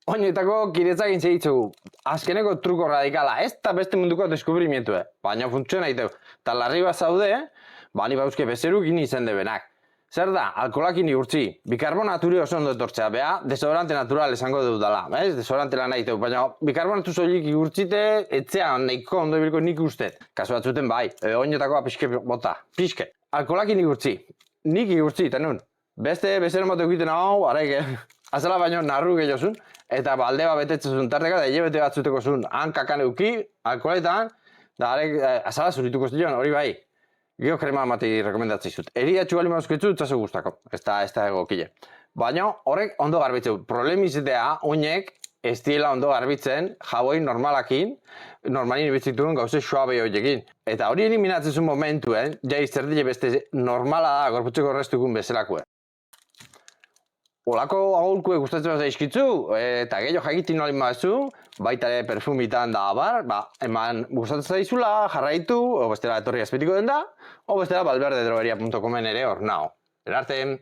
Oinetako kiretzak egin segitzugu. Azkeneko truko radikala, ez da beste munduko deskubrimientu, baina funtziona iteu. Ta larri bat zaude, bani bauzke bezeruk ini izen debenak. Zer da, alkoholakin igurtzi, bikarbonaturi oso ondo etortzea, beha, desodorante natural esango dudala, ez? Desodorante lan nahi teu, baina bikarbonatu soilik igurtzite, etzea nahiko ondo ibilko nik uste. Kasu batzuten bai, oinetakoa pixke bota, pixke. Alkoholakin igurtzi, nik igurtzi, eta nun. Beste bezero moto egiten hau, arek, azala baino narru gehiozun, eta baldeba betetzezun tarteka, da hilabete batzuteko zuen, hankakan euki, alkoholetan, da arek, azala zurituko zion, hori bai. Gio krema amati rekomendatzei zut. Eriatxu bali mauzketzu, txaso guztako. Ez da egokile. Baina horrek ondo garbitzeu. Problemizitea, oinek, ez diela ondo garbitzen, jaboi normalakin, normalin ibitzituen gauze suabe horiekin. Eta hori eliminatzezun momentuen, jai zerdile beste normala da, gorputzeko restukun bezalakue. Olako agolkue gustatzen bat zaizkitzu, eta gehiago jakitin nolin bazu, baita ere perfumitan da abar, eman gustatzen zaizula, jarraitu, o bestela etorri azpetiko den da, o bestela balberdedrogeria.comen ere hor nao. Erarten!